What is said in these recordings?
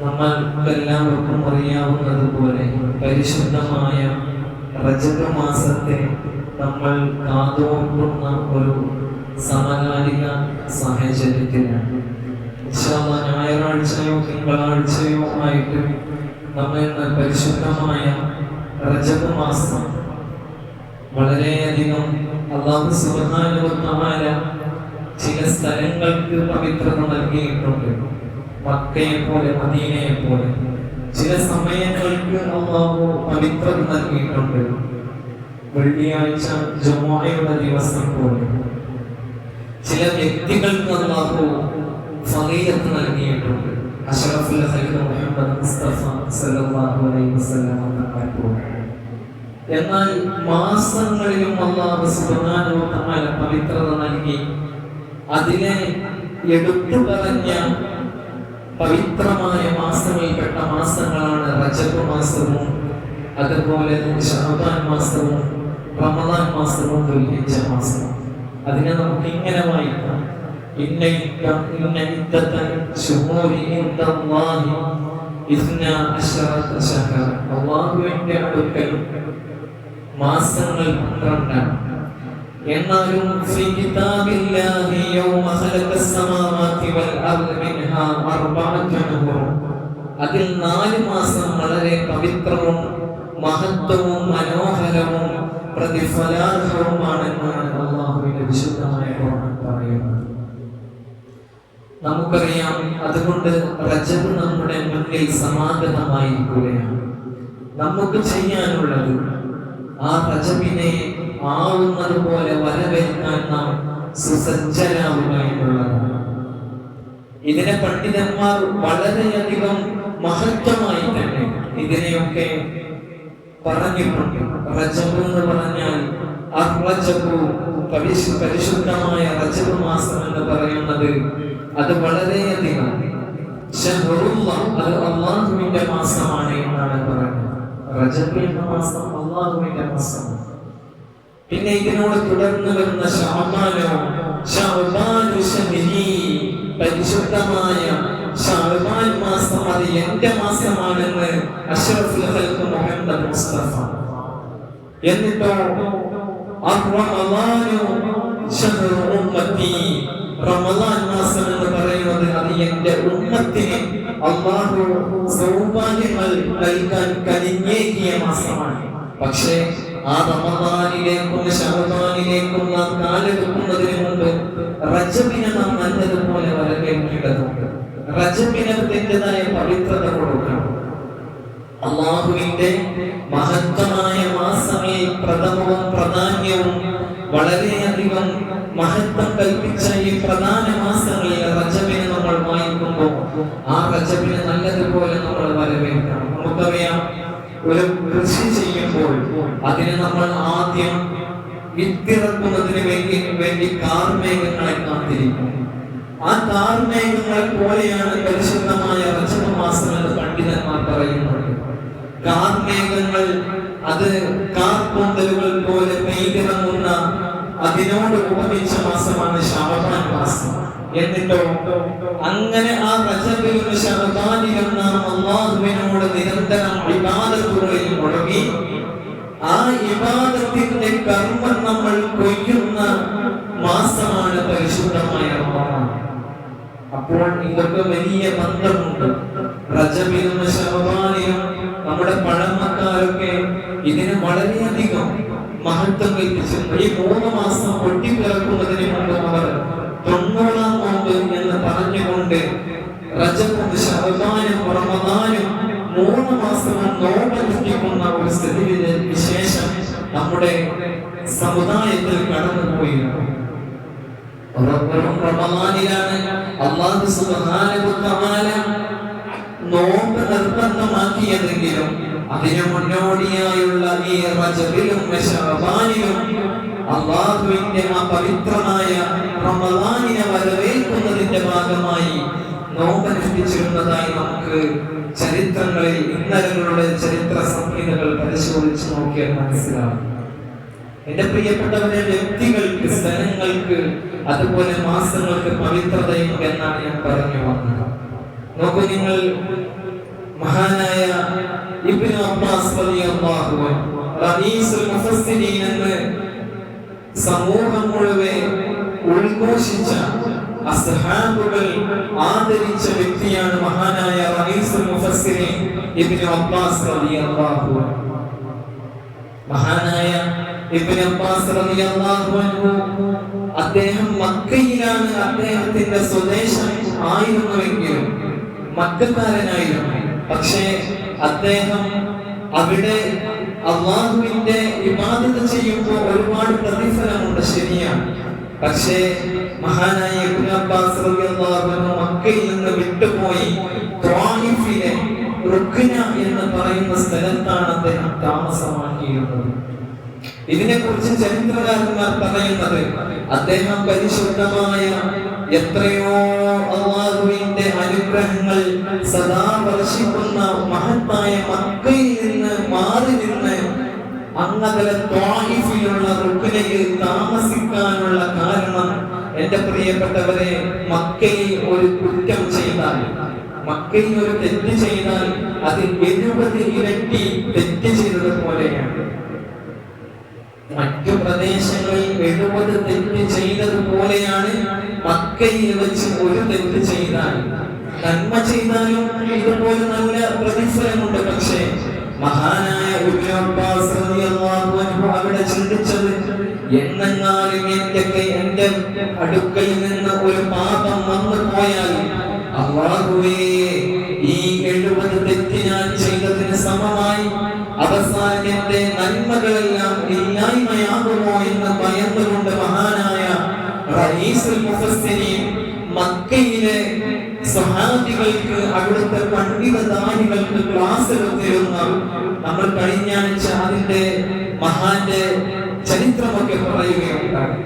നമ്മൾക്കെല്ലാവർക്കും അറിയാവുന്നതുപോലെ പരിശുദ്ധമായ റജബ് മാസത്തെ നമ്മൾ കാതോർക്കുന്ന ഒരു സമകാലിക സാഹചര്യത്തിലാണ്. ഞായറാഴ്ചയോ തിങ്കളാഴ്ചയോ ആയിട്ട് നമ്മൾ പരിശുദ്ധമായ റജബ് മാസം വളരെയധികം അല്ലാഹു സുബ്ഹാനഹു വ തആല ചില സ്ഥലങ്ങൾക്ക് പവിത്രത നൽകിയിട്ടുണ്ട്. മക്കയെ പോലെ, മദീനയെ പോലെ ചില സമയങ്ങൾക്ക് അല്ലാഹു പവിത്രത നൽകിയിട്ടുണ്ട്. വെള്ളിയാഴ്ച ജുമുഅയുടെ ദിവസം പോലെ ചില വ്യക്തികൾക്ക് അല്ലാഹു ഫളീലത്ത് നൽകിയിട്ടുണ്ട്. അഷ്റഫുൽ ഖൽഖ് മുഹമ്മദ് മുസ്തഫ സല്ലല്ലാഹു അലൈഹി വസല്ലം തങ്ങൾ. എന്നാൽ മാസങ്ങളിലും അല്ലാഹു സുബ്ഹാനഹു വ തആല പവിത്രത നൽകി. അതിനെ എടുത്തു പറഞ്ഞ പവിത്രമായ മാസങ്ങളിൽപ്പെട്ട മാസങ്ങളാണ് റജബ് മാസവും അതുപോലെ ശഅബാൻ മാസവും റമദാൻ മാസവും ദുൽഹിജ്ജ മാസവും. അതിനെ നമുക്ക് ഇങ്ങനെ വായിക്കാം: അല്ലാഹുവിന്റെ അടുക്കൽ മാസങ്ങൾ 12. എന്നാലും അതിൽ 4 മാസം വളരെ പവിത്രവും മഹത്വവും മനോഹരവും പ്രതിഫലാർഹവുമാണെന്നാണ് അല്ലാഹുവിന്റെ വിശുദ്ധമായ ഖുർആൻ പറയുന്നത്. നമുക്കറിയാം, അതുകൊണ്ട് റജബ് നമ്മുടെ മുന്നിൽ സമാഗതമായിരിക്കുകയാണ്. നമുക്ക് ചെയ്യാനുള്ളത് ആ റജബിനെ ആവുന്നത് പോലെ വരവേൽക്കാൻ നാം സുസജ്ജരാവുക എന്നുള്ളതാണ്. ഇതിനെ പണ്ഡിതന്മാർ വളരെയധികം മഹത്വമായി തന്നെ ഇതിനെയൊക്കെ പറഞ്ഞിട്ടുണ്ട്. റജബ് എന്ന് പറഞ്ഞാൽ പരിശുദ്ധമായ റജബ് മാസം എന്ന് പറയുന്നത് അത് വളരെയധികം അത് അല്ലാഹുവിന്റെ മാസമാണ് എന്നാണ് പറയുന്നത്. റജബ് എന്ന മാസം അല്ലാഹുവിന്റെ മാസമാണ്. പിന്നെ ഇതിനോട് തുടർന്ന് വരുന്ന പരിശുദ്ധമായ ശഅബാൻ മാസം അത് എന്റെ മാസമാണെന്ന് അഷ്റഫുൽ ഖൽഖ് മുഹമ്മദ് മുസ്തഫ. എന്നിട്ടോ റമദാൻ മാസം എന്ന് പറയുന്നത് അത് എന്റെ ഉമ്മത്തിന് അല്ലാഹു സൗഭാഗ്യങ്ങൾ നൽകാൻ കനിഞ്ഞേകിയ മാസമാണ്. പക്ഷേ ആ റമദാനിലേക്കും ശഅബാനിലേക്കും നാം കാലെടുക്കുന്നതിന് മുമ്പ് റജബിനെ നാം നല്ലതുപോലെ വരവേൽക്കേണ്ടതുണ്ട്. റജബിന് അതിൻ്റെതായ പവിത്രത കൊടുക്കണം. അല്ലാഹുവിന്റെ മഹത്വമായ മാസങ്ങളിൽ പ്രഥമവും പ്രാധാന്യവും വളരെയധികം മഹത്വം കൽപ്പിച്ച ഈ പ്രധാന മാസങ്ങളിൽ റജബിനെ നമ്മൾ വായിക്കുമ്പോൾ ആ റജബിനെ നല്ലതുപോലെ നമ്മൾ വരവേൽക്കണം. നമുക്കറിയാം, ഒരു കൃഷി ചെയ്യുമ്പോൾ അതിന് നമ്മൾ ആദ്യം വിത്തിറക്കുന്നതിന് വേണ്ടി കാർമേഘങ്ങളെ കാത്തിരിക്കും. ആ കാർമേഘങ്ങൾ പോലെയാണ് പരിശുദ്ധമായ റജബ് മാസം എന്ന് പണ്ഡിതന്മാർ പറയുന്നുണ്ട്. കാർമേഘങ്ങൾ അത് കാർപൂന്തലുകൾ പോലെ പെയ്തിറങ്ങുന്ന അതിനോട് ഉപമിച്ച മാസമാണ് ശഅബാൻ മാസം. എന്നിട്ടോ അങ്ങനെ ആ റജബിലും ശഅബാനിലും നാം അല്ലാഹുവിനോട് നിരന്തരം ഇബാദത്തുകളിൽ മുഴുകി ആ ഇബാദത്തിന്റെ കർമ്മം നമ്മൾ കൊയ്യുന്ന മാസമാണ് പരിശുദ്ധമായ റമദാൻ. അപ്പോൾ ഇതൊക്കെ വലിയ ബന്ധമുണ്ട്. റജബിലും ശഅബാനിലും നമ്മുടെ പഴമക്കാരൊക്കെ ഇതിന് വളരെയധികം മഹത്വം കൽപ്പിച്ചിട്ടുണ്ട്. ഈ 3 മാസം പൊട്ടിപ്പിറക്കുന്നതിന് മുമ്പ് അവർ 90-ാം നോമ്പ് എന്ന് പറഞ്ഞുകൊണ്ട് റജബും ശഅബാനും റമദാനും 3 മാസവും നോമ്പനുഷ്ഠിക്കുന്ന ഒരു സ്ഥിതി വിശേഷം നമ്മുടെ സമുദായത്തിൽ കടന്നുപോയിരുന്നു. റമദാനിലാണ് അല്ലാഹു സുബ്ഹാനഹു വ തആല നോമ്പ് നിർബന്ധമാക്കിയതെങ്കിലും അതിനു മുന്നോടിയായുള്ള ഈ റജബിലും ശഅബാനിലും അല്ലാഹുവിന്റെ ആ പവിത്രമായ റമദാനിനെ വരവേൽക്കുന്നതിന്റെ ഭാഗമായി നോമ്പനുഷ്ഠിച്ചിരുന്നതായി നമുക്ക് ചരിത്രങ്ങളിൽ ഇന്നലകളുടെ ചരിത്ര സംഹിതകൾ പരിശോധിച്ച് നോക്കിയാൽ മനസ്സിലാവും. എന്റെ പ്രിയപ്പെട്ടവരെ, വ്യക്തികൾക്ക്, സ്ഥലങ്ങൾക്ക്, അതുപോലെ മാസങ്ങൾക്ക് പവിത്രതയും എന്നാണ് ഞാൻ പറഞ്ഞു വന്നത്. നോക്കൂ, നിങ്ങൾ മഹാനായ ഇബ്നു അബ്ബാസ് റളിയല്ലാഹു അൻഹു റഈസുൽ മുഫസ്സിരീൻ എന്ന് സമൂഹം മുഴുവൻ ഉദ്ഘോഷിച്ച അസ്ഹാബുകൾ ആദരിച്ച വ്യക്തിയാണ് മഹാനായ റഈസുൽ മുഫസ്സിരീൻ ഇബ്നു അബ്ബാസ് റളിയല്ലാഹു അൻഹു. മഹാനായ ഇബ്നു അബ്ബാസ് റളിയല്ലാഹു അൻഹു അദ്ദേഹം മക്കയിലാണ് അദ്ദേഹത്തിന്റെ സ്വദേശം ആയിരുന്നുവെങ്കിലും മക്കക്കാരനായിരുന്നു. പക്ഷേ അദ്ദേഹം അവിടെ അല്ലാഹുവിന്റെ ഇബാദത്ത് ചെയ്യുമ്പോൾ ഒരുപാട് പ്രതിഫലമുണ്ട്, ശരിയാണ്. പക്ഷേ മഹാനായ ഇബ്നു അബ്ബാസ് റളിയല്ലാഹു അൻഹു മക്കയിൽ നിന്ന് വിട്ടുപോയി ത്വായിഫിലെ റുക്ന എന്ന് പറയുന്ന സ്ഥലത്താണ് അദ്ദേഹം താമസമാക്കിയിരുന്നത്. ഇതിനെക്കുറിച്ച് ചരിത്രകാരന്മാർ പറയുന്നത് അദ്ദേഹം പരിശുദ്ധമായ എത്രയോ അല്ലാഹുവിന്റെ അനുഗ്രഹങ്ങൾ സദാ വർഷിക്കുന്ന മഹത്തായ മക്കയിൽ നിന്ന് മാറി നിന്ന് അങ്ങകലെ ത്വായിഫിലുള്ള റുക്നയിൽ താമസിക്കാനുള്ള കാരണം, എന്റെ പ്രിയപ്പെട്ടവരെ, മക്കയിൽ ഒരു കുറ്റം ചെയ്താൽ, മക്കയിൽ ഒരു തെറ്റ് ചെയ്താൽ അതിൽ 70 ഇരട്ടി തെറ്റ് ചെയ്തത് പോലെയാണ്. മറ്റു പ്രദേശങ്ങളിൽ 70 തെറ്റ് ചെയ്തതുപോലെയാണ് മക്കയിൽ വെച്ച് ഒരു തെറ്റ് ചെയ്താൽ. നന്മ ചെയ്താലും ഇതുപോലെ നല്ല പ്രതിഫലമുണ്ട്. പക്ഷേ മഹാനായ ഇബ്നു അബ്ബാസ് റളിയല്ലാഹു അൻഹു അവിടെ ചിന്തിച്ചത്, എന്നെങ്ങാനും എന്റെ അടുക്കൽ നിന്ന് ഒരു പാപം വന്നു പോയാൽ അല്ലാഹുവേ, ഈ 70 തെറ്റ് ഞാൻ ചെയ്തതിന് സമമായി അവസാനം എന്റെ നന്മകളെല്ലാം ഇല്ലായ്മയാകുമോ എന്ന് ഭയന്നുകൊണ്ട് മഹാനായ റഈസുൽ മുഫസ്സിരീൻ മക്കയിലെ സ്വഹാബികൾക്ക്, അവിടുത്തെ പണ്ഡിതദാനികൾക്ക് ക്ലാസ് എടുത്തിരുന്ന, നമ്മൾ കഴിഞ്ഞ ആഴ്ച അതിന്റെ മഹാന്റെ ചരിത്രമൊക്കെ പറയുകയുണ്ടായി.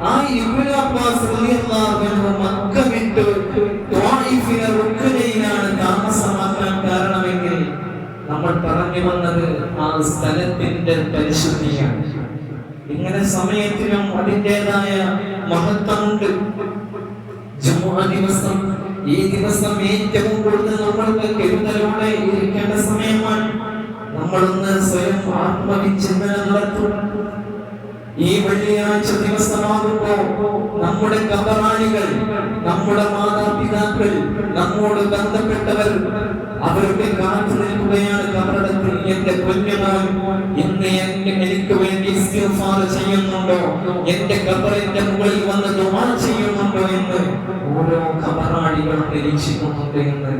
ആ ഇബ്നു അബ്ബാസ് റളിയല്ലാഹു അൻഹു മക്ക വിട്ട് ത്വായിഫിലെ റുക്നയിലാണ് താമസമാക്കാൻ കാരണമെങ്കിൽ നമ്മൾ പറഞ്ഞു വന്നത് ആ സ്ഥലത്തിന്റെ പരിശുദ്ധിയാണ്. ഇങ്ങനെ സമയത്തിനും അതിൻ്റെതായ മഹത്വമുണ്ട്. ജുമുഅ ദിവസം, ഈ ദിവസം ഏറ്റവും കൂടുതൽ നമ്മൾക്ക് കരുതലോടെ ഇരിക്കേണ്ട സമയമാണ്. നമ്മളൊന്ന് സ്വയം ആത്മവിചിന്തന നടത്തും. ഈ വെള്ളിയാഴ്ച ദിവസമാകുമ്പോ നമ്മുടെ കബറാളികൾ, നമ്മുടെ മാതാപിതാക്കൾ, നമ്മോട് ബന്ധപ്പെട്ടവർ, അവരുടെ കാത്തു നിൽക്കുകയാണ് കബറിടത്തിൽ. എന്റെ കുഞ്ഞുമോൻ ഇന്ന് എനിക്ക് വേണ്ടി ഇസ്തിഗ്ഫാർ ചെയ്യുന്നുണ്ടോ, എന്റെ കബറിന്റെ മുകളിൽ വന്ന് ദുആ ചെയ്യുന്നുണ്ടോ എന്ന് ഓരോ കബറാളികളും നിരീക്ഷിക്കുന്നുണ്ട് എന്ന്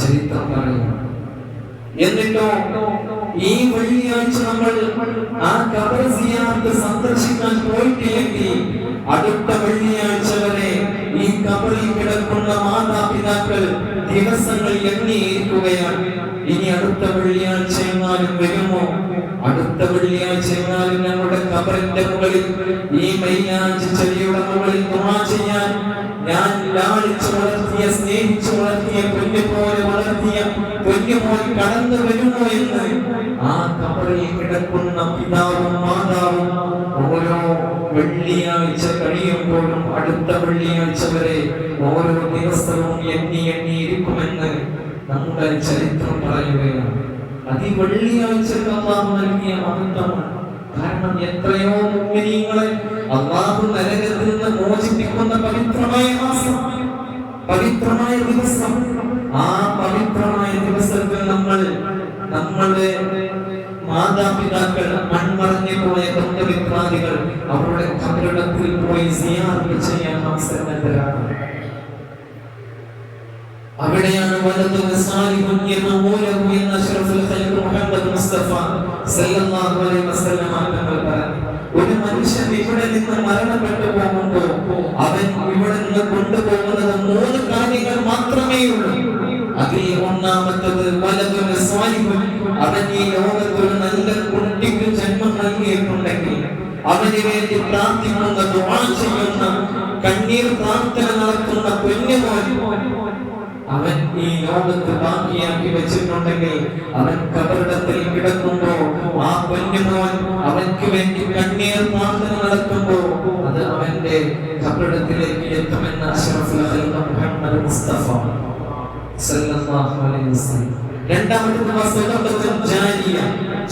ചരിത്രം പറയുന്നു. എന്നിട്ടോ ഈ വെള്ളിയാഴ്ച നമ്മൾ ആ ഖബർ സിയാറത്ത് സന്ദർശിക്കാൻ പോയിട്ടില്ലെങ്കിൽ അടുത്ത വെള്ളിയാഴ്ച വരെ ഈ ഖബറിൽ കിടക്കുന്ന മാതാപിതാക്കൾ ദിവസങ്ങൾ എണ്ണിയിരിക്കുകയാണ്. ഇനി അടുത്ത വെള്ളിയാഴ്ച എങ്ങാനും വരുമോ, അടുത്ത വെള്ളിയാഴ്ച എങ്ങാനും നമ്മുടെ ഖബറിന്റെ മുകളിൽ, ഈ മൈലാഞ്ചി ചെടിയുടെ മുകളിൽ ദുആ ചെയ്യാൻ ഞാൻ ലാളിച്ചു വളർത്തിയ, സ്നേഹിച്ചു വളർത്തിയ, പൊന്നുപോലെ വളർത്തിയ പൊന്നുമോൻ കടന്നു വരുമോ എന്ന് ആ ഖബറിൽ കിടക്കുന്ന പിതാവും മാതാവും ഓരോ വെള്ളിയാഴ്ച കഴിയുമ്പോഴും അടുത്ത വെള്ളിയാഴ്ച വരെ ഓരോ ദിവസവും എണ്ണിയിരിക്കുമെന്ന് നമ്മുടെ ചരിത്രം പറയുകയാണ്. അത് വെള്ളിയാഴ്ചക്ക് അല്ലാഹു നൽകിയ മഹത്വമാണ്. കാരണം എത്രയോ മുഅ്മിനീങ്ങളെ അല്ലാഹു നരകത്തിൽ നിന്ന് മോചിപ്പിക്കുന്ന പവിത്രമായ മാസം, പവിത്രമായ ദിവസം. ആ പവിത്രമായ ദിവസത്തിൽ നമ്മളുടെ മാതാപിതാക്കൾ, മൺമറഞ്ഞു പോയ ബന്ധുമിത്രാദികൾ അവരുടെ ഖബറിടത്തിൽ പോയി സിയാറത്ത് ചെയ്യാൻ അവസരമാണ്. അവിടെയാണ് വലതുൽ സാലിഹുൻ യദഊലഹു എന്ന അഷ്റഫുൽ ഖൽഖ് മുഹമ്മദ് മുസ്തഫ സല്ലല്ലാഹു അലൈഹി വസല്ലം തങ്ങൾ പറഞ്ഞു, ഒരു മനുഷ്യൻ ഇവിടെ നിന്ന് മരണപ്പെട്ടു പോകുമ്പോൾ അവൻ ഇവിടെ നിന്ന് കൊണ്ടുപോകുന്നത് 3 കാര്യങ്ങൾ മാത്രമേ ഉള്ളൂ. അതിൽ ഒന്നാമത്തത് വലതുൽ സാലിഹുൻ, അവൻ ഈ ലോകത്ത് ഒരു നല്ല കുട്ടിക്ക് ജന്മം നൽകിയിട്ടുണ്ടെങ്കിൽ അവന് വേണ്ടി പ്രാർത്ഥിക്കുന്ന, ദുആ ചെയ്യുന്ന, കണ്ണീർ പ്രാർത്ഥന നടത്തുന്ന കുഞ്ഞുമോൻ അവൻ ഈ ലോകത്ത് ബാക്കിയാക്കി വെച്ചിട്ടുണ്ടെങ്കിൽ അവൻ ഖബറിടത്തിൽ കിടക്കുമ്പോൾ ആ കുഞ്ഞുമോൻ അവൻക്ക് വേണ്ടി കണ്ണീർ പ്രാർത്ഥന നടത്തുമ്പോൾ അത് അവന്റെ ഖബറിടത്തിലേക്ക് എത്തുമെന്ന് അഷ്റഫുൽ ഖൽഖ് മുഹമ്മദ് മുസ്തഫ സല്ലല്ലാഹു അലൈഹി വസല്ലം. രണ്ടാമത്തെ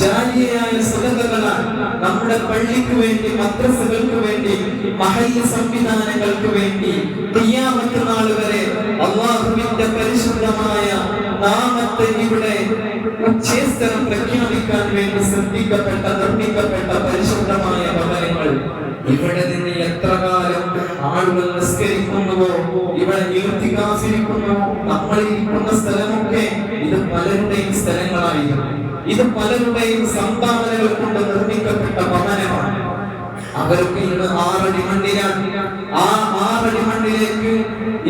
ജാരിയായ സദഖകളാണ്. നമ്മുടെ പള്ളിക്ക് വേണ്ടി, മദ്രസകൾക്ക് വേണ്ടി, മഹല്ല് സംവിധാനങ്ങൾക്ക് വേണ്ടി ഖിയാമത്ത് നാൾ വരെ അല്ലാഹുവിന്റെ പരിശുദ്ധമായ നാമത്തെ ഇവിടെ ഉച്ചേസ്തരം പ്രഖ്യാപിക്കാൻ വേണ്ടി നിർമ്മിക്കപ്പെട്ട പരിശുദ്ധമായ ഭവനങ്ങൾ. ഇവിടെ നിന്ന് എത്ര കാലം ആളുകൾ നിസ്കരിക്കുന്നുവോ, ഇവിടെ ഇർത്തികാഫിരിക്കുന്നു, നമ്മൾ ഇരിക്കുന്ന സ്ഥലമൊക്കെ ഇത് പലരുടെയും സ്ഥലങ്ങളായിരുന്നു. ഇത് പലരുടെയും സംഭാവനകൾ കൊണ്ട് നിർമ്മിക്കപ്പെട്ട ഭവനമാണ്. അവർക്ക് ഇന്ന് 6 അടി മണ്ണിലാണ്. ആ 6 അടി മണ്ണിലേക്ക്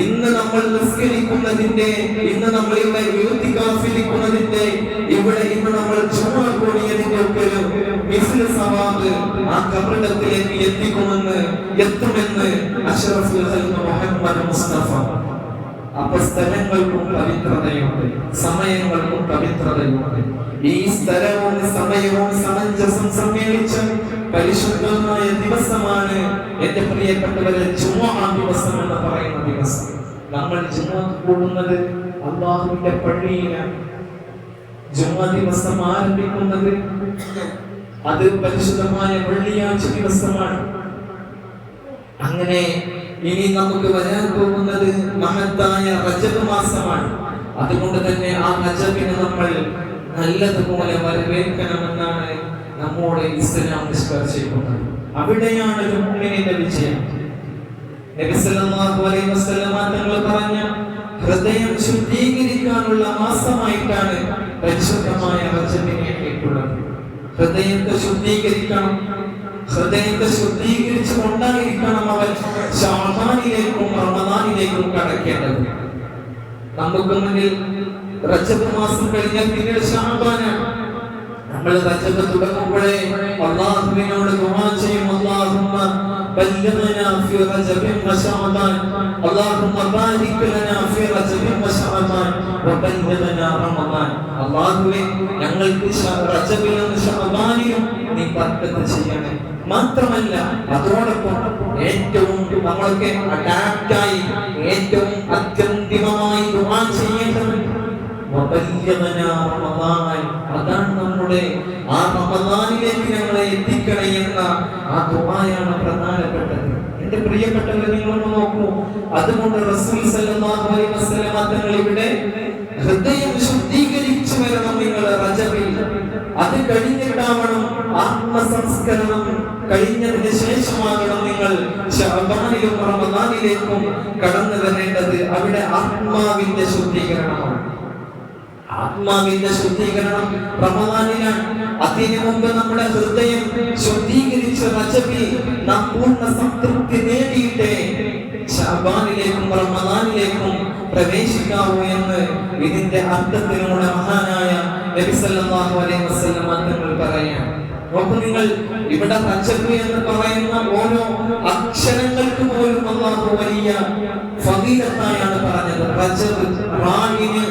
ഇന്ന് നമ്മൾ നിസ്കരിക്കുന്നതിന്റെ, ഇന്ന് നമ്മൾ ഇവിടെ ഇർത്തികാഫിരിക്കുന്നതിന്റെ, ഇവിടെ ഇന്ന് നമ്മൾ ചുമ കൂടിയതിന്റെ ഒക്കെ ഒരു മിസ്ലു സവാബ് ആ കബറിടത്തിലേക്ക് എത്തുമെന്ന് അഷ്റഫുൽ ഖൽഖ് മുഹമ്മദ് മുസ്തഫ. അപ്പൊ സ്ഥലങ്ങൾക്കും പവിത്രതയുണ്ട്, സമയങ്ങൾക്കും പവിത്രതയുണ്ട്. ഈ സ്ഥലവും സമയവും സമഞ്ജസം സമ്മേളിച്ച പരിശുദ്ധമായ ദിവസമാണ് എന്റെ പ്രിയപ്പെട്ടവരെ ജുമുഅ ദിവസം എന്ന് പറയുന്ന ദിവസം. നമ്മൾ ജുമുഅ കൂടുന്നത് അല്ലാഹുവിന്റെ പള്ളിയിലാണ്. ജുമുഅ ദിവസം ആരംഭിക്കുന്നത് അത് പരിശുദ്ധമായ വെള്ളിയാഴ്ച ദിവസമാണ്. അങ്ങനെ ഇനി നമുക്ക് വരാൻ പോകുന്നത് മഹത്തായ റജബ് മാസമാണ്. അതുകൊണ്ട് തന്നെ ആ റജബിനെ നമ്മൾ നല്ലതുപോലെ വരവേൽക്കണമെന്നാണ് നമ്മോട് ഇസ്ലാം നിഷ്കർഷിക്കുന്നത്. അവിടെയാണ് ഒരു മുഅ്മിനിന്റെ വിജയം. നബി സല്ലല്ലാഹു അലൈഹി വസല്ലം തങ്ങൾ പറഞ്ഞ ഹൃദയം ശുദ്ധീകരിക്കാനുള്ള മാസമായിട്ടാണ് പരിശുദ്ധമായ റജബിനെ എത്തിയിട്ടുള്ളത്. ഹൃദയത്തെ ശുദ്ധീകരിക്കണം. ഹൃദയത്തെ ശുദ്ധീകരിച്ചു കൊണ്ടായിരിക്കണം അവൻ ശഅബാനിലേക്കും റമദാനിലേക്കും കടക്കേണ്ടത്. നമുക്ക് മുന്നിൽ റജബ് മാസം കഴിഞ്ഞാൽ പിന്നീട് ശഅബാനാണ്. നമ്മൾ റജബ് തുടങ്ങുമ്പോഴേ അല്ലാഹുവിനോട് ദുആ ചെയ്യും, അല്ലാഹുമ്മ ബല്ലിഗ്നാ ഫി റജബിൻ വ ശഅബാൻ, അല്ലാഹുമ്മ ബാരിക് ലനാ ഫി റജബിൻ വ ശഅബാൻ വ ബല്ലിഗ്നാ റമദാൻ. അല്ലാഹുവേ, ഞങ്ങൾക്ക് റജബിലും ശഅബാനിലും നീ ബർക്കത്ത് ചെയ്യണേ. മാത്രമല്ല അതോടൊപ്പം ഏറ്റവും നമ്മളൊക്കെ അഡാപ്റ്റായി ഏറ്റവും അത്യന്തിമമായി ദുആ ചെയ്യേണ്ടത് അതാണ്. നമ്മുടെ ആ റമദാനിലേക്ക് ഞങ്ങളെ എത്തിക്കണേ എന്ന ആ ദുആയാണ് പ്രധാനപ്പെട്ടത്. എന്റെ പ്രിയപ്പെട്ടവരെ, നിങ്ങളൊന്ന് നോക്കൂ. അതുകൊണ്ട് റസൂൽ സല്ലല്ലാഹു അലൈഹി വസല്ലം തങ്ങൾ ഇവിടെ ഹൃദയം ശുദ്ധീകരിച്ചു വരണം നിങ്ങൾ റജബിൽ. അത് കഴിഞ്ഞിട്ടാവണം ആത്മസംസ്കരണം കഴിഞ്ഞതിന് ശേഷമാകണം നിങ്ങൾ ശഅബാനിലും റമദാനിലേക്കും കടന്നു വരേണ്ടത്. അവിടെ ആത്മാവിന്റെ ശുദ്ധീകരണമാണ്. ആത്മാവിന്റെ ശുദ്ധീകരണം റമദാനിലാണ്. അതിനു മുമ്പ് നമ്മുടെ ഹൃദയം ശുദ്ധീകരിച്ച് റജബിൽ നാം പൂർണ്ണ സംതൃപ്തി നേടിയിട്ടേ ശഅബാനിലേക്കും റമദാനിലേക്കും പ്രവേശിക്കാവൂ എന്ന് ഇതിന്റെ അർത്ഥത്തിലൂടെ മഹാനായ നബി സല്ലല്ലാഹു അലൈഹി വസല്ലം തങ്ങൾ പറയാൻ. നോക്കൂ നിങ്ങൾ, ഇവിടെ റജബ് എന്ന് പറയുന്ന ഓരോ അക്ഷരങ്ങൾക്ക് പോലും അല്ലാഹു വലിയ ഫളീലത്തായാണ് പറഞ്ഞത്. റജബ് റാഇന്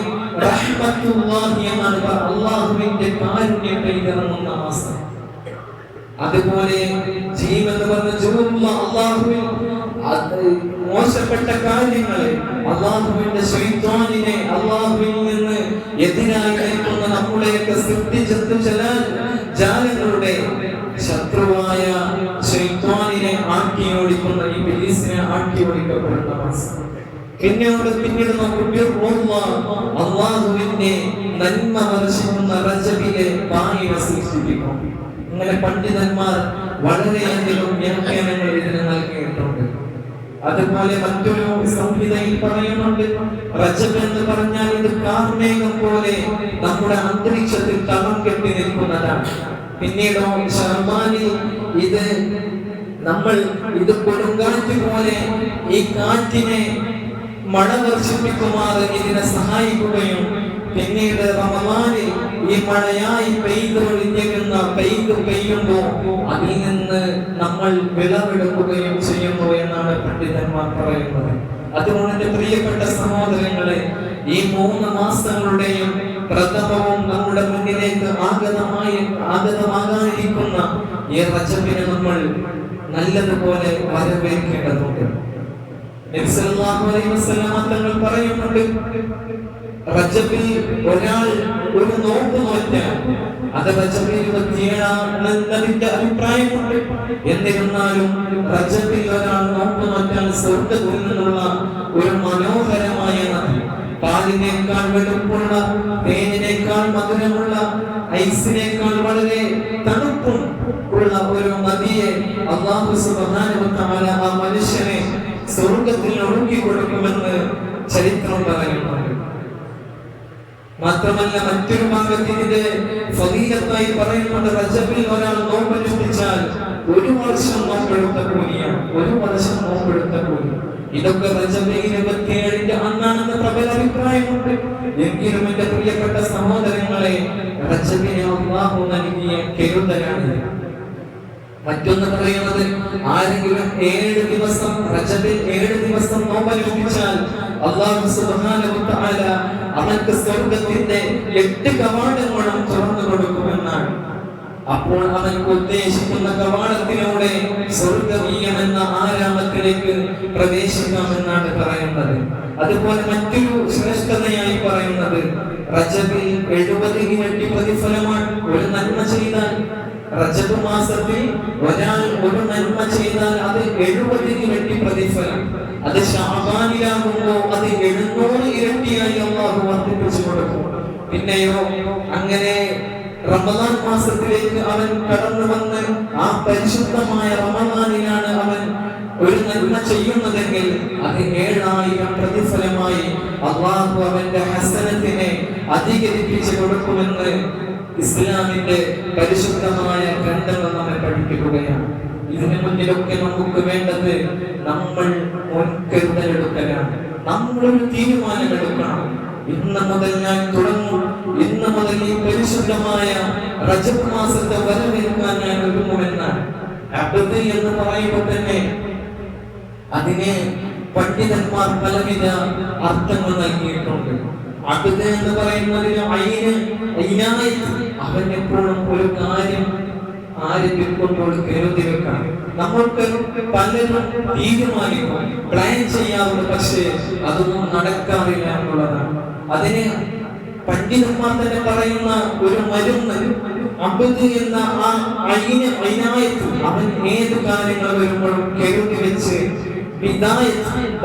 റഹ്മത്തുല്ലാഹി എന്നാണ് അല്ലാഹുവിന്റെ കാരുണ്യം പെയ്തിറങ്ങുന്ന മാസം. അതുപോലെ ജീം എന്ന് പറഞ്ഞ ജൂറുള്ള അല്ലാഹുവിൽ മോശപ്പെട്ട കാര്യങ്ങളെ, അല്ലാഹുവിന്റെ ശൈത്വാനിനെ, അല്ലാഹുവിൽ നിന്ന് എതിരായി നിൽക്കുന്ന നമ്മുടെയൊക്കെ ജാലങ്ങളുടെ ശത്രുവായ ശൈത്വാനിനെ ആട്ടി ഓടിക്കുന്ന ഈ ഇബ്ലീസിനെ ആട്ടി ഓടിക്കപ്പെടുന്ന മാസം. പിന്നീട് നമുക്ക് അല്ലാഹുവിന്റെ നന്മ വർഷിക്കുന്ന റജബിലെ വായന സൃഷ്ടിക്കും. ഇങ്ങനെ പണ്ഡിതന്മാർ വളരെയധികം വ്യാഖ്യാനങ്ങൾ ഇതിന് നൽകിയിട്ടുണ്ട്. അതുപോലെ മറ്റൊരു സംഹിതയിൽ പറയുന്നുണ്ട്, റജബ് എന്ന് പറഞ്ഞാൽ ഇത് കാർമേഘം പോലെ നമ്മുടെ അന്തരീക്ഷത്തിൽ തളം കെട്ടി നിൽക്കുന്നതാണ്. പിന്നീടോ ശഅബാനിൽ ഇത് കൊടുങ്കാറ്റ് പോലെ ഈ കാറ്റിനെ മഴ വർഷിപ്പിക്കുമാറ് ഇതിനെ സഹായിക്കുകയും പിന്നീട് റമദാനിൽ ഈ മഴയായി പെയ്യുമ്പോൾ അതിൽ നിന്ന് നമ്മൾ വിളവെടുക്കുകയും ചെയ്യുന്നു എന്നാണ് പണ്ഡിതന്മാർ പറയുന്നത്. അതുകൊണ്ട് എന്റെ പ്രിയപ്പെട്ട സഹോദരങ്ങളെ, ഈ 3 മാസങ്ങളുടെയും പ്രഥമവും നമ്മുടെ മുന്നിലേക്ക് ആഗതമാകാനിരിക്കുന്ന ഈ റജബിനെ നമ്മൾ നല്ലതുപോലെ വരവേൽക്കേണ്ടതുണ്ട്. നബി സല്ലല്ലാഹു അലൈഹി വസല്ലം തങ്ങൾ പറയുന്നുണ്ട്, റജബിൽ ഒരാൾ ഒരു നോമ്പ് നോറ്റാൽ അത് റജബിൽ 27 അഭിപ്രായമുണ്ട്. എന്നിരുന്നാലും റജബിൽ ഒരാൾ നോമ്പ് നോറ്റാൽ സ്വർഗ്ഗത്തിൽ നിന്നുള്ള ഒരു മനോഹരമായ നദി, പാലിനേക്കാൾ വെളുപ്പുള്ള, തേനിനേക്കാൾ മധുരമുള്ള, ഐസിനേക്കാൾ വളരെ തണുപ്പും ഉള്ള ഒരു നദിയെ അല്ലാഹു സുബ്ഹാനഹു വ തആല ആ മനുഷ്യനെ സ്വർഗ്ഗത്തിൽ ഒഴുക്കി കൊടുക്കുമെന്ന് ചരിത്രം പറയുന്നുണ്ട്. മാത്രമല്ല മറ്റൊരു ഭാഗത്തിന്റെ ഫളീലത്തായി പറയുന്നത് റജബിൽ ഒരാൾ നോമ്പനുഷ്ഠിച്ചാൽ 1 വർഷം നോമ്പെടുത്ത കൂലിയാണ്. 1 വർഷം നോമ്പെടുത്ത കൂലി. ഇതൊക്കെ റജബ് 27 അന്നാണെന്ന് പ്രബല അഭിപ്രായമുണ്ട്. എങ്കിലും എന്റെ പ്രിയപ്പെട്ട സഹോദരങ്ങളെ, റജബിനെ അല്ലാഹു നൽകിയ കരുതലാണ്. മറ്റൊന്ന് പറയുന്നത്, ആരെങ്കിലും 7 ദിവസം റജബിൽ 7 ദിവസം നോമ്പനുഷ്ഠിച്ചാൽ അല്ലാഹു സുബ്ഹാനഹു വ തആല അവർക്ക് സ്വർഗ്ഗത്തിന്റെ 8 കവാടങ്ങളും തുറന്നു കൊടുക്കുമെന്നാണ്. അപ്പോൾ അവൻക്ക് ഉദ്ദേശിക്കുന്ന കവാടത്തിലൂടെ സ്വർഗ്ഗമീയമെന്ന ആരാമത്തിലേക്ക് പ്രവേശിക്കാമെന്നാണ് പറയുന്നത്. അതുപോലെ മറ്റൊരു ശ്രേഷ്ഠതയായി പറയുന്നത്, റജബിൽ 70 ഇരട്ടി പ്രതിഫലമാണ്. ഒരു നന്മ ചെയ്താൽ, റജബ് മാസത്തിൽ ഒരാൾ ഒരു നന്മ ചെയ്താൽ അത് 70 ഇരട്ടി പ്രതിഫലം. അത് ശഅബാനിലാകുമ്പോൾ അത് 700 ഇരട്ടിയായി അല്ലാഹു വർദ്ധിപ്പിച്ചു കൊടുക്കും. പിന്നെയോ അങ്ങനെ റമദാൻ മാസത്തിലേക്ക് അവൻ കടന്നു വന്ന് ആ പരിശുദ്ധമായ റമദാനിലാണ് അവൻ ഒരു നന്മ ചെയ്യുന്നതെങ്കിൽ അത് 7000 പ്രതിഫലമായി അല്ലാഹു അവന്റെ ഹസനത്തിനെ അധികരിപ്പിച്ചു കൊടുക്കുമെന്ന് ഇസ്ലാമിന്റെ പരിശുദ്ധമായ ഗ്രന്ഥങ്ങൾ നമ്മെ പഠിപ്പിക്കുകയാണ്. ഇതിനു മുന്നിലൊക്കെ നമുക്ക് വേണ്ടത് നമ്മൾ മുൻകരുതലെടുക്കലാണ്. നമ്മളൊരു തീരുമാനമെടുക്കണം. ഇന്ന് മുതൽ ഞാൻ തുടങ്ങും, ഇന്ന് മുതൽ ഈ പരിശുദ്ധമായ റജബ് മാസത്തെ വരവേൽക്കാൻ ഞാൻ ഒരുങ്ങുമെന്നാണ്. അബ്ദ് എന്ന് പറയുമ്പോൾ തന്നെ അതിനെ പണ്ഡിതന്മാർ പലവിധ അർത്ഥങ്ങൾ നൽകിയിട്ടുണ്ട്. അബ്ദ് എന്ന് പറയുന്നതിന് അവൻ എപ്പോഴും ഒരു കാര്യം ആരംഭിക്കുമ്പോൾ കരുതി വെക്കണം. നമ്മൾക്ക് പലരും തീരുമാനിക്കും, പ്ലാൻ ചെയ്യാറുണ്ട്, പക്ഷേ അതൊന്നും നടക്കാറില്ല എന്നുള്ളതാണ്. അതിന് പണ്ഡിതന്മാർ തന്നെ പറയുന്ന ഒരു മരുന്ന് അബ്ദ് എന്ന ആ ഐനായത്ത്, അവൻ ഏത് കാര്യങ്ങൾ വരുമ്പോഴും കരുതി വെച്ച്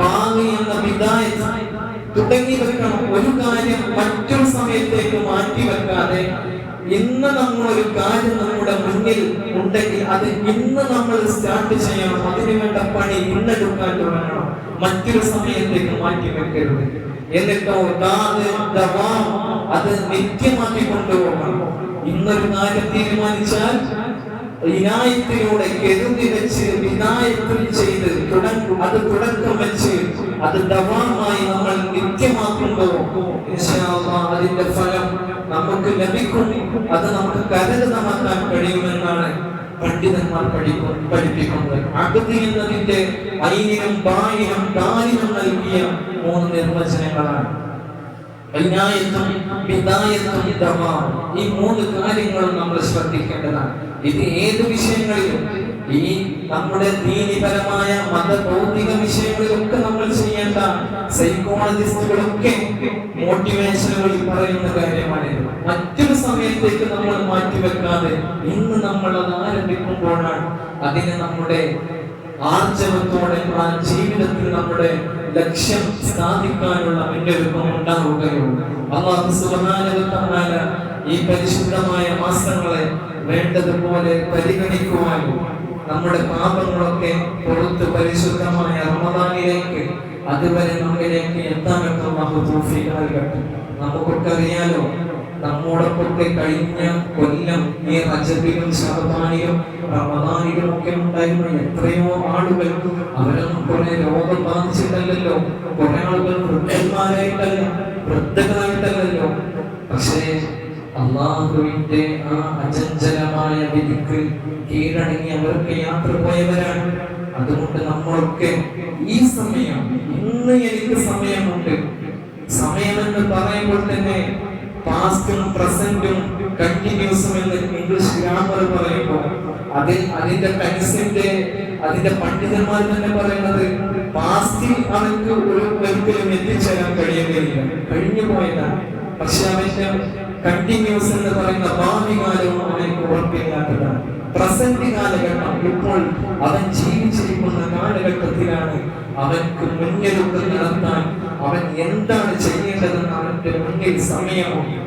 ഭാവി എന്ന വിദായത്ത് തുടങ്ങി വെക്കണം. ഒരു കാര്യം മറ്റൊരു സമയത്തേക്ക് മാറ്റി വെക്കാതെ ഇന്ന് നമ്മൾ ഒരു കാര്യം നമ്മുടെ മുന്നിൽ ഉണ്ടെങ്കിൽ അത് ഇന്ന് നമ്മൾ സ്റ്റാർട്ട് ചെയ്യണം. അതിനു വേണ്ട പണി ഇന്നെടുക്കാൻ തുടങ്ങണം. മറ്റൊരു സമയത്തേക്ക് മാറ്റി വെക്കരുത്. എന്നിട്ടോ അത് നിത്യമാക്കി കൊണ്ടുപോകണം. ഇന്നൊരു കാര്യം തീരുമാനിച്ചാൽ വിനായത്തിലൂടെ കരുതി വെച്ച് വിനായത്തിൽ ചെയ്ത് അത് തുടക്കം വെച്ച് അത് ദവാമായി നമ്മൾ നിത്യമാക്കുമ്പോൾ ഇൻഷാ അല്ലാഹ് അതിന്റെ ഫലം നമുക്ക് ലഭിക്കും. അത് നമുക്ക് കരുതമാക്കാൻ കഴിയുമെന്നാണ് പണ്ഡിതന്മാർ പഠിപ്പിക്കുന്നത്. അബ്ദ് എന്നതിന്റെ ഐനിനും ബായിനും ദാലിനും നൽകിയ 3 നിർവചനങ്ങളാണ്. ഈ 3 കാര്യങ്ങളും നമ്മൾ ശ്രദ്ധിക്കേണ്ടതാണ്. ഇത് ഏത് വിഷയങ്ങളിലും, ഈ നമ്മുടെ ദീനിപരമായ മതഭൗതിക വിഷയങ്ങളിലൊക്കെ നമ്മൾ ചെയ്യേണ്ട സൈക്കോളജിസ്റ്റുകളൊക്കെ മോട്ടിവേഷനുകളിൽ പറയുന്ന കാര്യമാണിത്. മറ്റൊരു സമയത്തേക്ക് നമ്മൾ മാറ്റിവെക്കാതെ ഇന്ന് നമ്മൾ അത് ആരംഭിക്കുമ്പോഴാണ് അതിന് നമ്മുടെ ആർജവത്തോടെ ആ ജീവിതത്തിൽ നമ്മുടെ ലക്ഷ്യം സ്ഥാപിക്കാനുള്ള മുന്നൊരുക്കം ഉണ്ടാവുകയുള്ളൂ. അല്ലാഹു സുബ്ഹാനഹു വ തആല ഈ പരിശുദ്ധമായ മാസങ്ങളെ വേണ്ടതുപോലെ പരിഗണിക്കുവാനും നമ്മുടെ പാപങ്ങളൊക്കെ പുറത്ത് പരിശുദ്ധമായ റമദാനിലേക്ക് അതുവരെ നമ്മിലേക്ക് എത്താനൊക്കെ അല്ലാഹു തൗഫീഖ് നൽകട്ടെ. നമുക്കൊക്കെ അറിയാലോ, നമ്മോടൊക്കെ കഴിഞ്ഞ കൊല്ലം ഈ റജബിലും ശഅബാനിലും റമദാനിലും ഒക്കെ ഉണ്ടായിരുന്ന എത്രയോ ആളുകൾ അവരൊന്നും കുറെ രോഗം ബാധിച്ചിട്ടല്ലല്ലോ, കുറെ ആളുകൾ വൃദ്ധകളായിട്ടല്ലല്ലോ. പക്ഷേ അല്ലാഹുവിന്റെ ആ അചഞ്ചലമായ വിധിക്ക് കീഴടങ്ങി അവർക്ക് യാത്ര പോയവരാണ്. അതുകൊണ്ട് നമ്മളൊക്കെ ഈ സമയം, ഇന്ന് എനിക്ക് സമയമുണ്ട്, സമയമെന്ന് പറയുമ്പോൾ തന്നെ പാസ്റ്റും പ്രസന്റും കണ്ടിന്യൂസും എന്ന് ഇംഗ്ലീഷ് ഗ്രാമർ പറയുമ്പോൾ അതിന്റെ ടെൻസിന്റെ അതിന്റെ പണ്ഡിതന്മാർ തന്നെ പറയുന്നത് പാസ്റ്റിൽ അവർക്ക് ഒരിക്കലും എത്തിച്ചേരാൻ കഴിയുകയില്ല, കഴിഞ്ഞു പോയതാണ്. പക്ഷെ അവന്റെ കണ്ടിന്യൂസ് എന്ന് പറയുന്ന ഭാവി കാലവും അവനക്ക് ഉറപ്പില്ലാത്തതാണ്. പ്രസന്റ് കാലഘട്ടം, ഇപ്പോൾ അവൻ ജീവിച്ചിരിക്കുന്ന കാലഘട്ടത്തിലാണ് അവൻക്ക് മുന്നൊരുക്കം നടത്താൻ അവൻ എന്താണ് ചെയ്യേണ്ടതെന്ന് അവന്റെ മുന്നിൽ സമയമുണ്ട്.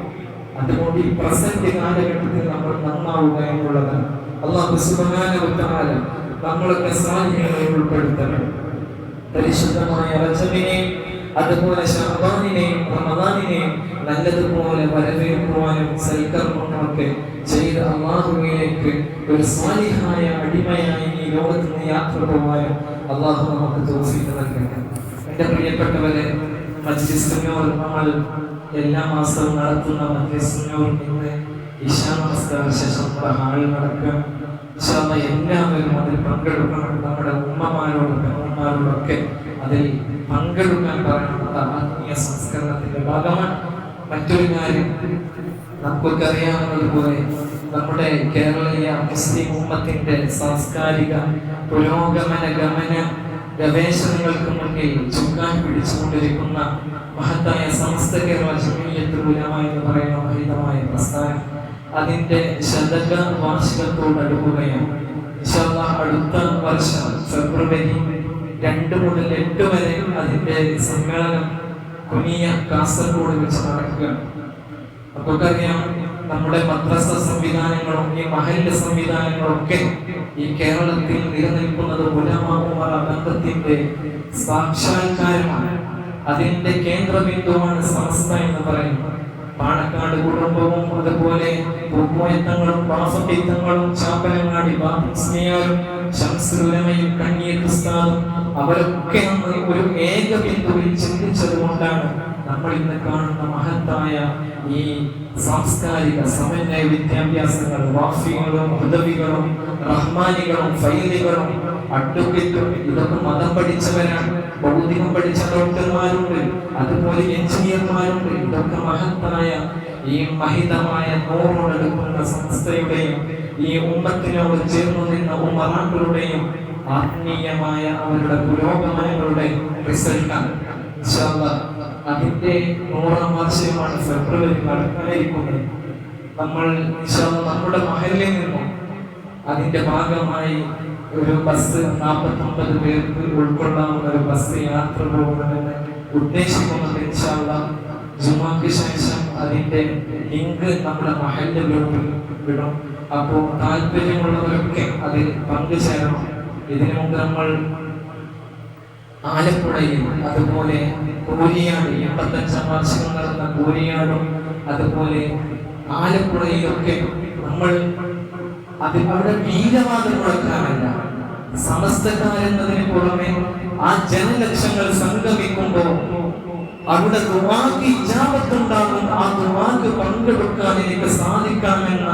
അതുകൊണ്ട് ഈ പ്രസന്റ് കാലഘട്ടത്തിൽ നമ്മൾ നന്നാവുക എന്നുള്ളതാണ്. അല്ലാഹു സുബ്ഹാനഹു വ തആല നമ്മളൊക്കെ സാലിഹ്യങ്ങളിൽ ഉൾപ്പെടുത്തണം. പരിശുദ്ധമായ റജബിനെയും അതുപോലെ ശഅബാനിനെയും റമദാനിനെയും നല്ലതുപോലെ വരവേൽക്കുവാനും സൽക്കർമ്മങ്ങളൊക്കെ ചെയ്ത് അല്ലാഹുവിലേക്ക് ഒരു സാലിഹായ അടിമയായി ഈ ലോകത്ത് നിന്ന് യാത്ര പോകാനും അല്ലാഹു നമുക്ക് തൗഫീഖ് നൽകട്ടെ. എൻ്റെ പ്രിയപ്പെട്ടവരെ, മജ്ലിസ് നൂർ നമ്മൾ എല്ലാ മാസവും നടത്തുന്ന മജ്ലിസ് നൂർ ഇന്ന് ഇശാ നമസ്കാര ശേഷം നമ്മുടെ ഹാളിൽ നടക്കുക. ഇൻഷാ അല്ലാഹ് എല്ലാവരും അതിൽ പങ്കെടുക്കണം. നമ്മുടെ ഉമ്മമാരോടും പെണ്ണന്മാരോടൊക്കെ അതിൽ പങ്കെടുക്കാൻ പറയുന്നത് ആത്മീയ സംസ്കരണത്തിന്റെ ഭാഗമാണ്. മറ്റൊരു കാര്യം, നമുക്കൊക്കെ അറിയാവുന്നതുപോലെ നമ്മുടെ കേരളീയ മുസ്ലിം ഉമ്മത്തിന്റെ സാംസ്കാരിക പുരോഗമന ഗമന ഗവേഷണങ്ങൾക്ക് മുന്നിൽ ചുക്കാൻ പിടിച്ചുകൊണ്ടിരിക്കുന്ന മഹത്തായ സമസ്ത കേരള ജമീയത്തുൽ ഉലമ എന്ന് പറയുന്ന മഹിതമായ പ്രസ്ഥാനം അതിന്റെ ശതക വാർഷികത്തോടടുക്കുകയാണ്. ഇൻഷാ അല്ലാഹ് അടുത്ത വർഷം ഫെബ്രുവരി 2 മുതൽ 8 വരെ അതിന്റെ സമ്മേളനം കുനിയ കാസർഗോഡ് വെച്ച് നടക്കുകയാണ്. അപ്പൊക്കെ അറിയാം, നമ്മുടെ മദ്രസ സംവിധാനങ്ങളും ഈ മഹല്ല് സംവിധാനങ്ങളും ഒക്കെ ഈ കേരളത്തിൽ നിലനിൽക്കുന്നത് ഉലമാഉമറ ബന്ധത്തിന്റെ സാക്ഷാത്കാരമാണ്. അതിന്റെ കേന്ദ്രബിന്ദുവാണ് സമസ്ത എന്ന് പറയുന്നത്. പാണക്കാട് കുടുംബവും അതുപോലെ പൂക്കോയത്തങ്ങളും പാഫത്തങ്ങളും ചാപ്പനങ്ങാടി ബാബുസ്മിയാരും ശംസുൽ ഉലമയും കണ്ണിയത്ത് ഉസ്താദും അവരൊക്കെ ഒരു ഏക ബിന്ദുവിൽ ചിന്തിച്ചത് കൊണ്ടാണ് നമ്മൾ ഇന്ന് കാണുന്ന മഹത്തായ ഈ സാംസ്കാരിക സമന്വയ വിദ്യാഭ്യാസങ്ങൾ, വാഫികളും ഹുദവികളും റഹ്മാനികളും ഫൈലികളും അഡ്വക്കേറ്റും ഇതൊക്കെ മതം പഠിച്ചവരാണ്. ഭൗതികം പഠിച്ച ഡോക്ടർമാരുണ്ട്, അതുപോലെ എഞ്ചിനീയർമാരുണ്ട്. ഇതൊക്കെ മഹത്തായ ഈ മഹിതമായ നോറോടെടുക്കുന്ന സംസ്ഥയുടെയും ഈ ഉമ്മത്തിനോട് ചേർന്നു നിന്ന ഉമ്മറാക്കളുടെയും ആത്മീയമായ അവരുടെ പുരോഗമനങ്ങളുടെ റിസൾട്ടാണ്. ഇൻഷാ അല്ലാഹ് അതിന്റെ 100ാം വാർഷികമാണ് ഫെബ്രുവരി നടക്കാനിരിക്കുന്നത്. നമ്മൾ ഇൻഷാ അല്ലാഹ് നമ്മുടെ മഹല്ലിൽ നിന്നും അതിന്റെ ഭാഗമായി ഒരു ബസ് 49 പേർക്ക് ഉൾക്കൊള്ളാവുന്ന ഒരു ബസ് യാത്ര പോകുന്നതിന് ഉദ്ദേശിക്കുന്നത്. ഇൻഷാ അല്ലാഹ് ജുമാക്ക് ശേഷം അതിന്റെ ലിങ്ക് നമ്മുടെ മഹല്ല് ഗ്രൂപ്പിൽ വിടും. അപ്പോൾ താല്പര്യമുള്ളവരൊക്കെ അതിൽ പങ്കുചേരണം. ഇതിനു മുമ്പ് നമ്മൾ ആലപ്പുഴയിൽ അതുപോലെ കോരിയാട് 85ാം വാർഷികം നടന്ന കോരിയാടും അതുപോലെ ആലപ്പുഴയിലൊക്കെ നമ്മൾ അവിടെ വീരവാദം മുഴക്കാനല്ല, സമസ്തക്കാരെന്നതിന് പുറമെ ആ ജനലക്ഷങ്ങൾ സംഗമിക്കുമ്പോൾ അവിടെ ദുആക്ക് ഇജാബത്തുണ്ടാകും. ആ ദുആക്ക് പങ്കെടുക്കാൻ എനിക്ക് സാധിക്കാമെന്ന